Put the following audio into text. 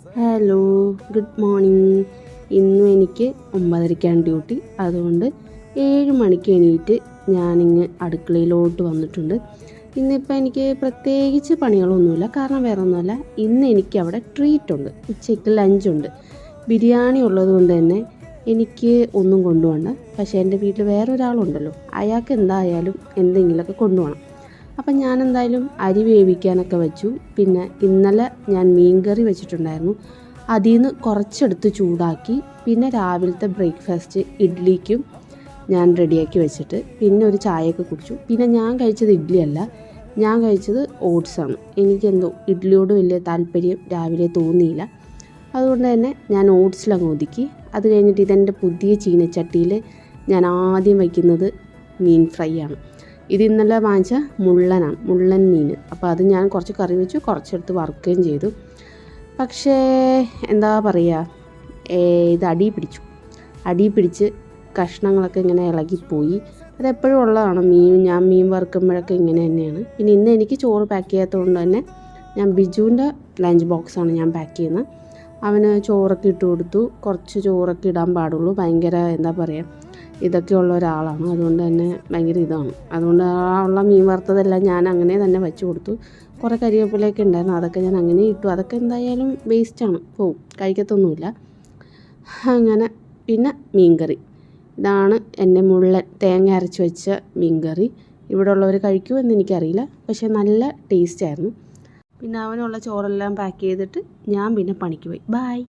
Hello, good morning. ഇന്നും എനിക്ക് 9:30ക്കാണ് duty. അതുകൊണ്ട് 7 മണിക്ക് എണീറ്റ് ഞാനിങ്ങ് അടുക്കളയിലോട്ട് വന്നിട്ടുണ്ട്. ഇന്നിപ്പോൾ എനിക്ക് പ്രത്യേകിച്ച് പണികളൊന്നുമില്ല. കാരണം വേറെ ഒന്നുമല്ല, ഇന്ന് എനിക്കവിടെ ട്രീറ്റ് ഉണ്ട്. ഉച്ചയ്ക്ക് ലഞ്ചുണ്ട്. ബിരിയാണി ഉള്ളത് കൊണ്ട് തന്നെ എനിക്ക് ഒന്നും കൊണ്ടുപോകണ്ട. പക്ഷേ എൻ്റെ വീട്ടിൽ വേറൊരാളുണ്ടല്ലോ, അയാൾക്ക് എന്തായാലും എന്തെങ്കിലുമൊക്കെ കൊണ്ടുപോകണം. അപ്പം ഞാൻ എന്തായാലും അരി വേവിക്കാനൊക്കെ വെച്ചു. പിന്നെ ഇന്നലെ ഞാൻ മീൻകറി വെച്ചിട്ടുണ്ടായിരുന്നു. അതിൽ നിന്ന് കുറച്ചെടുത്ത് ചൂടാക്കി. പിന്നെ രാവിലത്തെ ബ്രേക്ക്ഫാസ്റ്റ് ഇഡ്ഡലിക്കും ഞാൻ റെഡിയാക്കി വെച്ചിട്ട് പിന്നെ ഒരു ചായയൊക്കെ കുടിച്ചു. പിന്നെ ഞാൻ കഴിച്ചത് ഇഡ്ഡലിയല്ല, ഞാൻ കഴിച്ചത് ഓട്സാണ്. എനിക്കെന്തോ ഇഡ്ഡലിയോട് വലിയ താല്പര്യം രാവിലെ തോന്നിയില്ല. അതുകൊണ്ട് തന്നെ ഞാൻ ഓട്സിലങ്ങ് ഒതുക്കി. അത് കഴിഞ്ഞിട്ട് ഇതെൻ്റെ പുതിയ ചീനച്ചട്ടിയിൽ ഞാൻ ആദ്യം വയ്ക്കുന്നത് മീൻ ഫ്രൈ ആണ്. ഇത് ഇന്നലെ വാങ്ങിച്ച മുള്ളൻ മീൻ. അപ്പോൾ അത് ഞാൻ കുറച്ച് കറി വെച്ചു, കുറച്ചെടുത്ത് വറുക്കുകയും ചെയ്തു. പക്ഷേ എന്താ പറയുക, ഇത് അടി പിടിച്ച് കഷ്ണങ്ങളൊക്കെ ഇങ്ങനെ ഇളകിപ്പോയി. അതെപ്പോഴും ഉള്ളതാണ്. ഞാൻ മീൻ വറുക്കുമ്പോഴൊക്കെ ഇങ്ങനെ തന്നെയാണ്. പിന്നെ ഇന്ന് എനിക്ക് ചോറ് പാക്ക് ചെയ്യാത്തതുകൊണ്ട് തന്നെ ഞാൻ ബിജുവിൻ്റെ ലഞ്ച് ബോക്സാണ് ഞാൻ പാക്ക് ചെയ്യുന്നത്. അവന് ചോറൊക്കെ ഇട്ട് കൊടുത്തു. കുറച്ച് ചോറൊക്കെ ഇടാൻ പാടുള്ളൂ. ഭയങ്കര എന്താ പറയുക, ഇതൊക്കെ ഉള്ള ഒരാളാണ്. അതുകൊണ്ട് തന്നെ ഭയങ്കര ഇതാണ്. അതുകൊണ്ട് ഉള്ള മീൻ വറുത്തതെല്ലാം ഞാൻ അങ്ങനെ തന്നെ വെച്ച് കൊടുത്തു. കുറേ കരിവേപ്പിലയൊക്കെ ഉണ്ടായിരുന്നു, അതൊക്കെ ഞാൻ അങ്ങനെ ഇട്ടു. അതൊക്കെ എന്തായാലും വേസ്റ്റാണ്, പോവും, കഴിക്കത്തൊന്നുമില്ല. അങ്ങനെ പിന്നെ മീൻകറി. ഇതാണ് എൻ്റെ മുള്ളൻ തേങ്ങ അരച്ച് വെച്ച മീൻകറി. ഇവിടെ ഉള്ളവർ കഴിക്കുമെന്ന് എനിക്കറിയില്ല, പക്ഷേ നല്ല ടേസ്റ്റായിരുന്നു. പിന്നെ അവനുള്ള ചോറെല്ലാം പാക്ക് ചെയ്തിട്ട് ഞാൻ പിന്നെ പണിക്ക് പോയി. ബൈ.